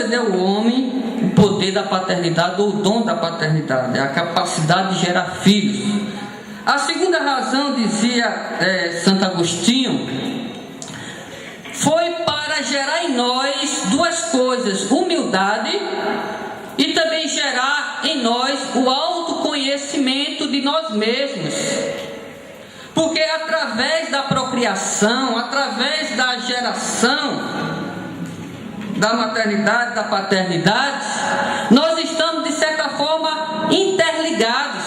concedeu ao homem o poder da paternidade, ou o dom da paternidade, a capacidade de gerar filhos. A segunda razão, dizia Santo Agostinho, foi para gerar em nós duas coisas: humildade e também gerar em nós o autoconhecimento de nós mesmos. Porque através da procriação, através da geração, da maternidade, da paternidade, nós estamos de certa forma interligados.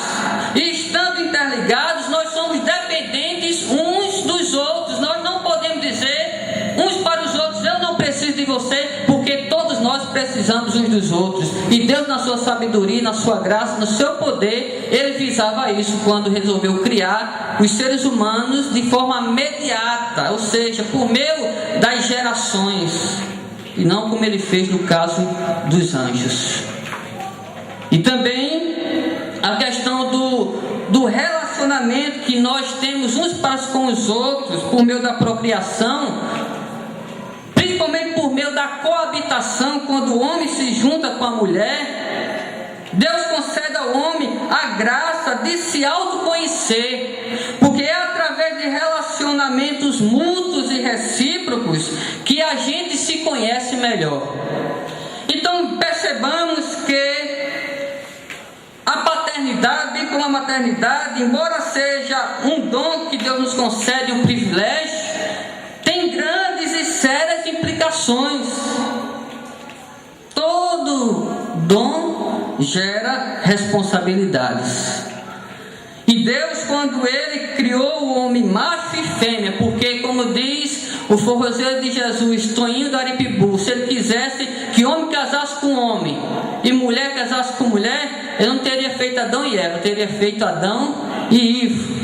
E estando interligados, nós somos dependentes uns dos outros. Nós não podemos dizer uns para os outros: eu não preciso de você, porque todos nós precisamos uns dos outros. E Deus, na sua sabedoria, na sua graça, no seu poder, Ele visava isso quando resolveu criar os seres humanos de forma imediata, ou seja, por meio das gerações, e não como Ele fez no caso dos anjos. E também a questão do relacionamento que nós temos uns para com os outros por meio da procriação, principalmente por meio da coabitação. Quando o homem se junta com a mulher, Deus concede ao homem a graça de se autoconhecer, porque é através de relacionamentos mútuos e recíprocos que a gente se conhece melhor. Então percebamos que a paternidade, bem como a maternidade, embora seja um dom que Deus nos concede, um privilégio, tem grandes e sérias implicações. Todo dom gera responsabilidades. E Deus, quando Ele criou o homem macho e fêmea, porque, como diz o forrozeiro de Jesus, Toninho do Aripibu, se Ele quisesse que homem casasse com homem e mulher casasse com mulher, Ele não teria feito Adão e Eva, teria feito Adão e Ivo.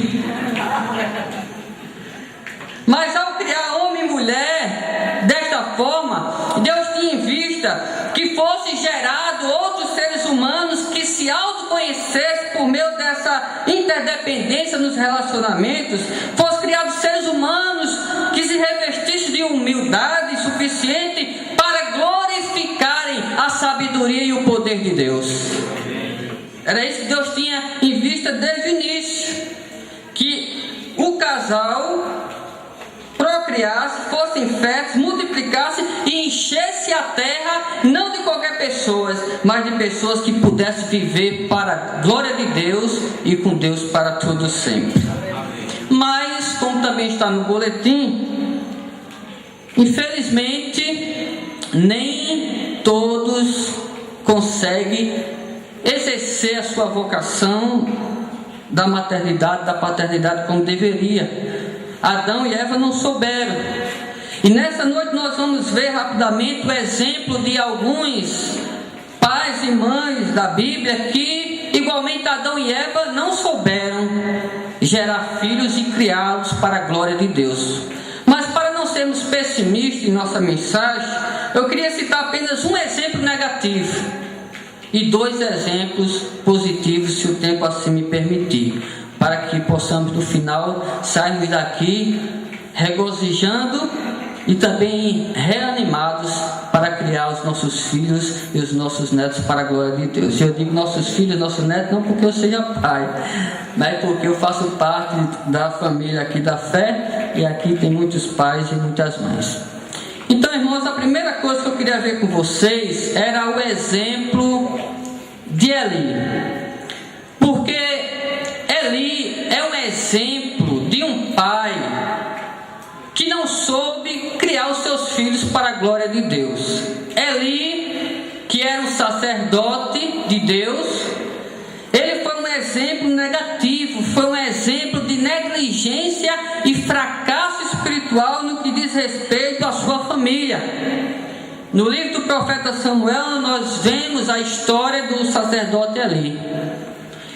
Mas ao criar homem e mulher desta forma, Deus tinha em vista que fosse gerado outros seres humanos que se autoconhecessem por meio dessa interdependência nos relacionamentos. Fossem criados seres humanos que se revestissem de humildade suficiente para glorificarem a sabedoria e o poder de Deus. Era isso que Deus tinha em vista desde o início, que o casal procriasse, fossem férteis, multiplicasse e enchesse a terra, não de qualquer pessoa, mas de pessoas que pudessem viver para a glória de Deus e com Deus para todo sempre. Mas, como também está no boletim, infelizmente nem todos conseguem exercer a sua vocação da maternidade, da paternidade como deveria. Adão e Eva não souberam. E nessa noite nós vamos ver rapidamente o exemplo de alguns pais e mães da Bíblia que, igualmente Adão e Eva, não souberam gerar filhos e criá-los para a glória de Deus. Mas para não sermos pessimistas em nossa mensagem, eu queria citar apenas um exemplo negativo e dois exemplos positivos, se o tempo assim me permitir, para que possamos no final sairmos daqui regozijando e também reanimados para criar os nossos filhos e os nossos netos para a glória de Deus. Eu digo nossos filhos, nossos netos, não porque eu seja pai, mas porque eu faço parte da família aqui da fé, e aqui tem muitos pais e muitas mães. Então, irmãos, a primeira coisa que eu queria ver com vocês era o exemplo de Eli, porque Eli é um exemplo de um pai que não soube criar os seus filhos para a glória de Deus. Eli, que era um sacerdote de Deus, ele foi um exemplo negativo, foi um exemplo de negligência e fracasso espiritual no que diz respeito à sua família. No livro do profeta Samuel, nós vemos a história do sacerdote Eli.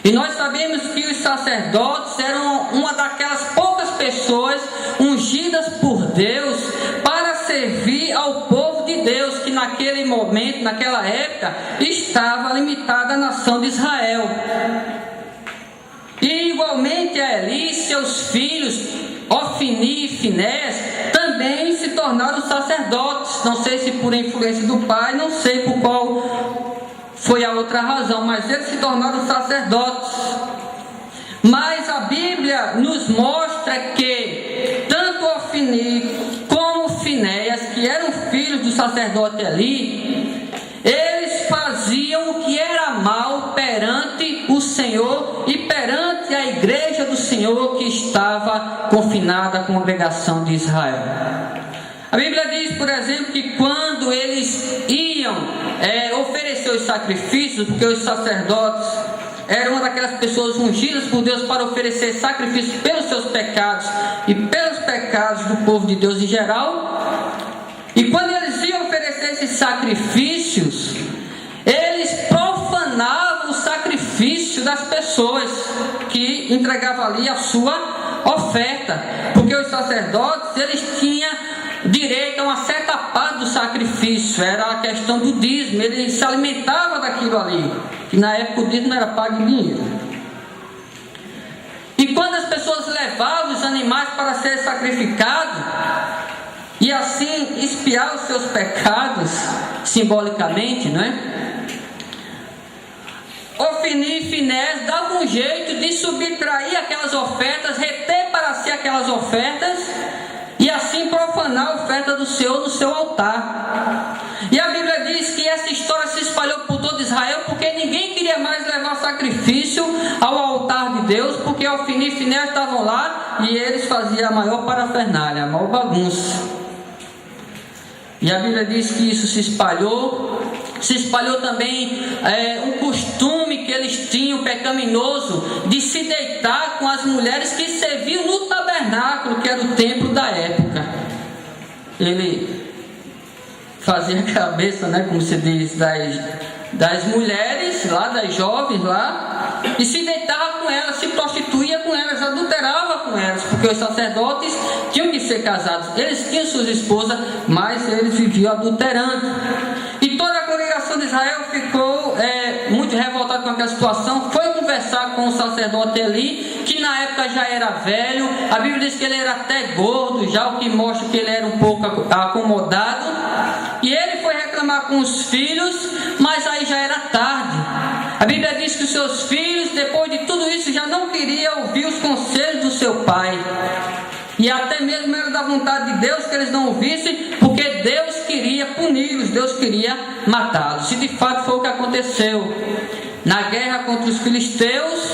E nós sabemos que os sacerdotes eram uma daquelas poucas pessoas ungidas por Deus para servir ao povo de Deus, que naquele momento, naquela época, estava limitada à nação de Israel. E igualmente a Eli, seus filhos, Ofni e Finés, também também se tornaram sacerdotes. Não sei se por influência do pai, não sei por qual foi a outra razão, mas eles se tornaram sacerdotes. Mas a Bíblia nos mostra que tanto Ofni como Finéias, que eram filhos do sacerdote Eli, eles faziam o que era mal perante o Senhor e perante a igreja do Senhor que estava confinada à congregação de Israel. A Bíblia diz, por exemplo, que quando eles iam oferecer os sacrifícios, porque os sacerdotes eram uma daquelas pessoas ungidas por Deus para oferecer sacrifícios pelos seus pecados e pelos pecados do povo de Deus em geral. E quando eles iam oferecer esses sacrifícios, eles profanavam o sacrifício das pessoas que entregavam ali a sua oferta, porque os sacerdotes, eles tinham direito a uma certa parte do sacrifício, era a questão do dízimo, ele se alimentava daquilo ali, que na época o dízimo era pago em dinheiro. E quando as pessoas levavam os animais para ser sacrificados, e assim expiar os seus pecados, simbolicamente, não é? Ofni e Finéias davam um jeito de subtrair aquelas ofertas, reter para si aquelas ofertas, e assim profanar a oferta do Senhor no seu altar. E a Bíblia diz que essa história se espalhou por todo Israel, porque ninguém queria mais levar sacrifício ao altar de Deus, porque Ofni e Finéias estavam lá, e eles faziam a maior parafernália, a maior bagunça. E a Bíblia diz que isso se espalhou também um costume que eles tinham pecaminoso de se deitar com as mulheres que serviam no tabernáculo, que era o templo da época. Ele fazia a cabeça, como se diz, das mulheres lá, das jovens lá, e se deitava com elas, se prostituía com elas, adulterava com elas, porque os sacerdotes tinham que ser casados, eles tinham suas esposas, mas eles viviam adulterando. E toda a congregação de Israel ficou muito revoltada com aquela situação, foi conversar com o sacerdote Eli, que na época já era velho, a Bíblia diz que ele era até gordo, já o que mostra que ele era um pouco acomodado, e ele foi reclamar com os filhos, mas aí já era tarde. A Bíblia diz que os seus filhos, depois de tudo isso, já não queriam ouvir os conselhos do seu pai, e até mesmo era da vontade de Deus que eles não ouvissem, porque Deus queria puni-los, Deus queria matá-los. E de fato foi o que aconteceu. Na guerra contra os filisteus,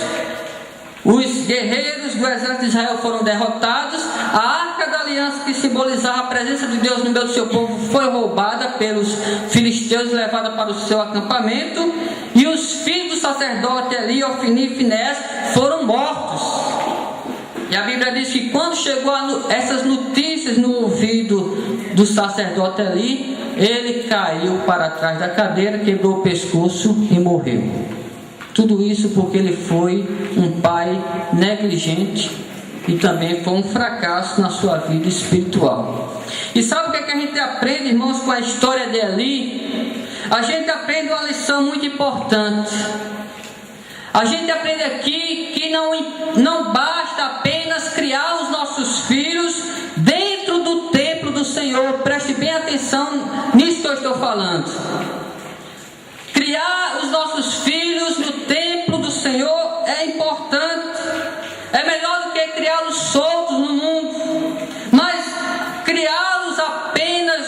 os guerreiros do exército de Israel foram derrotados, a arca da aliança, que simbolizava a presença de Deus no meio do seu povo, foi roubada pelos filisteus e levada para o seu acampamento, e os filhos do sacerdote Eli, Ofni e Finéias foram mortos. E a Bíblia diz que quando chegou essas notícias no ouvido do sacerdote Eli, ele caiu para trás da cadeira, quebrou o pescoço e morreu. Tudo isso porque ele foi um pai negligente e também foi um fracasso na sua vida espiritual. E sabe o que a gente aprende, irmãos, com a história de Eli? A gente aprende uma lição muito importante. A gente aprende aqui que não basta apenas criar os nossos filhos dentro do templo do Senhor. Preste bem atenção nisso que eu estou falando. Criar os nossos filhos no templo do Senhor é importante. É melhor do que criá-los soltos no mundo. Mas criá-los apenas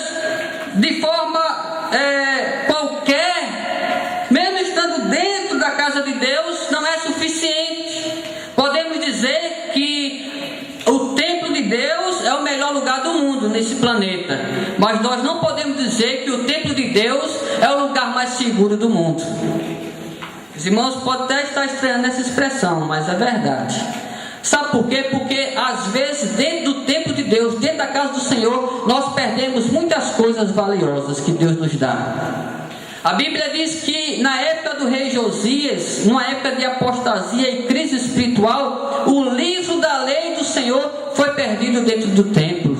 de forma qualquer, mesmo estando dentro da casa de Deus, não é suficiente. Podemos dizer que o templo de Deus é o melhor lugar do mundo nesse planeta, mas nós não podemos dizer que o templo de Deus é o lugar mais seguro do mundo. Os irmãos podem até estar estranhando essa expressão, mas é verdade. Sabe por quê? Porque às vezes dentro do templo de Deus, dentro da casa do Senhor, nós perdemos muitas coisas valiosas que Deus nos dá. A Bíblia diz que na época do rei Josias, numa época de apostasia e crise espiritual, o livro da lei do Senhor foi perdido dentro do templo.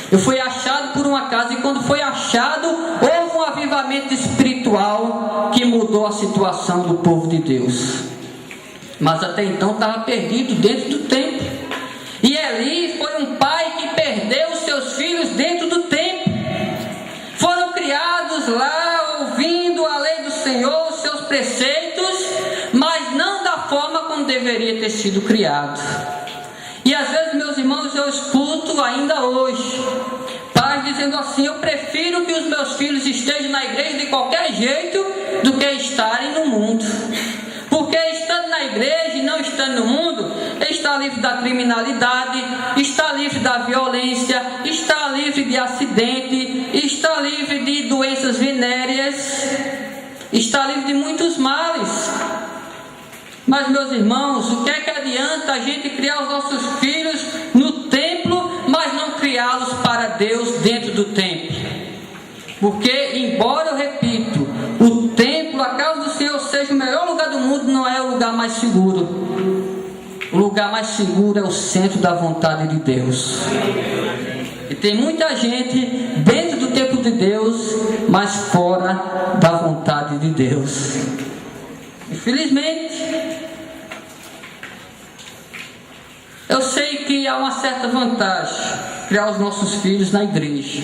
E foi achado por um acaso, e quando foi achado, houve um avivamento espiritual que mudou a situação do povo de Deus. Mas até então estava perdido dentro do templo. E Eli foi um pai que perdeu os seus filhos Senhor, os seus preceitos, mas não da forma como deveria ter sido criado. E às vezes, meus irmãos, eu escuto ainda hoje pais dizendo assim: eu prefiro que os meus filhos estejam na igreja de qualquer jeito do que estarem no mundo. Porque estando na igreja e não estando no mundo, está livre da criminalidade, está livre da violência, está livre de acidente, está livre de doenças venéreas, está livre de muitos males. Mas, meus irmãos, o que é que adianta a gente criar os nossos filhos no templo, mas não criá-los para Deus dentro do templo? Porque, embora eu repito, o templo, a casa do Senhor, seja o melhor lugar do mundo, não é o lugar mais seguro. O lugar mais seguro é o centro da vontade de Deus. E tem muita gente dentro do templo de Deus, mas fora da vontade de Deus. Infelizmente, eu sei que há uma certa vantagem criar os nossos filhos na igreja.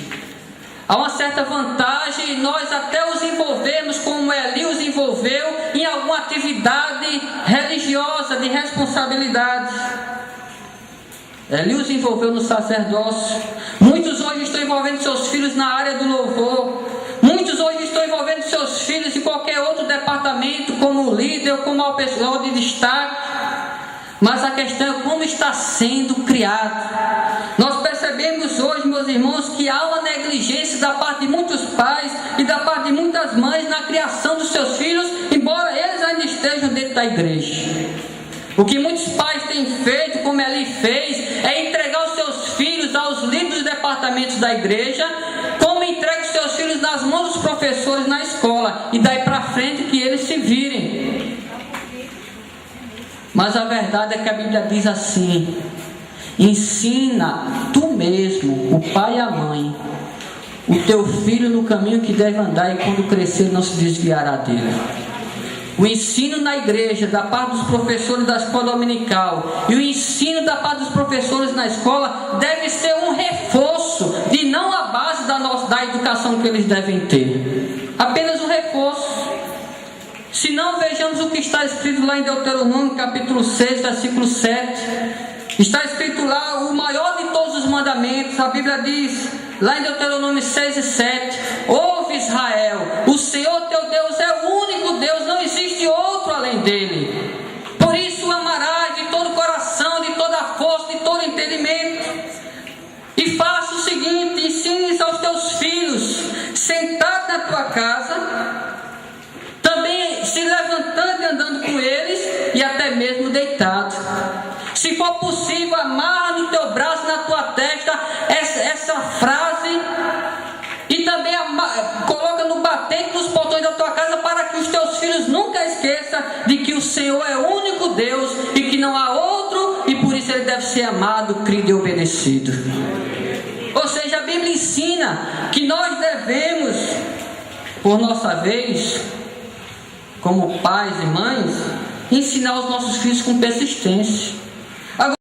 Há uma certa vantagem nós até os envolvermos, como Eli os envolveu, em alguma atividade religiosa de responsabilidade. Eli os envolveu no sacerdócio. Muitos hoje estão envolvendo seus filhos na área do louvor. Muitos hoje estão envolvendo seus filhos em qualquer outro departamento, como líder ou como pessoal de destaque. Mas a questão é como está sendo criado. Nós percebemos hoje, meus irmãos, que há uma negligência da parte de muitos pais e da parte de muitas mães na criação dos seus filhos, embora eles ainda estejam dentro da igreja. O que muitos pais têm feito, como Eli fez, é entregar os seus filhos aos líderes dos departamentos da igreja, como entrega os seus filhos nas mãos dos professores na escola, e daí para frente que eles se virem. Mas a verdade é que a Bíblia diz assim: ensina tu mesmo, o pai e a mãe, o teu filho no caminho que deve andar, e quando crescer não se desviará dele. O ensino na igreja, da parte dos professores da escola dominical, e o ensino da parte dos professores na escola, deve ser um reforço, e não a base da educação que eles devem ter. Apenas um reforço. Se não, vejamos o que está escrito lá em Deuteronômio, capítulo 6, versículo 7. Está escrito lá o maior de todos os mandamentos. A Bíblia diz, lá em Deuteronômio 6 e 7: ouve, Israel, o Senhor teu Deus é o único Deus, não existe outro além dele. Por isso o amarás de todo o coração, de toda a força, de todo entendimento. E faça o seguinte: ensine aos teus filhos, sentado na tua casa, também se levantando e andando com eles, e até mesmo deitado. Se for possível, amarra no teu braço, na tua testa, essa frase, e também coloca no batente dos portões da tua casa, para que os teus filhos nunca esqueçam de que o Senhor é o único Deus e que não há outro, e por isso ele deve ser amado, crido e obedecido. Ou seja, a Bíblia ensina que nós devemos, por nossa vez, como pais e mães, ensinar os nossos filhos com persistência.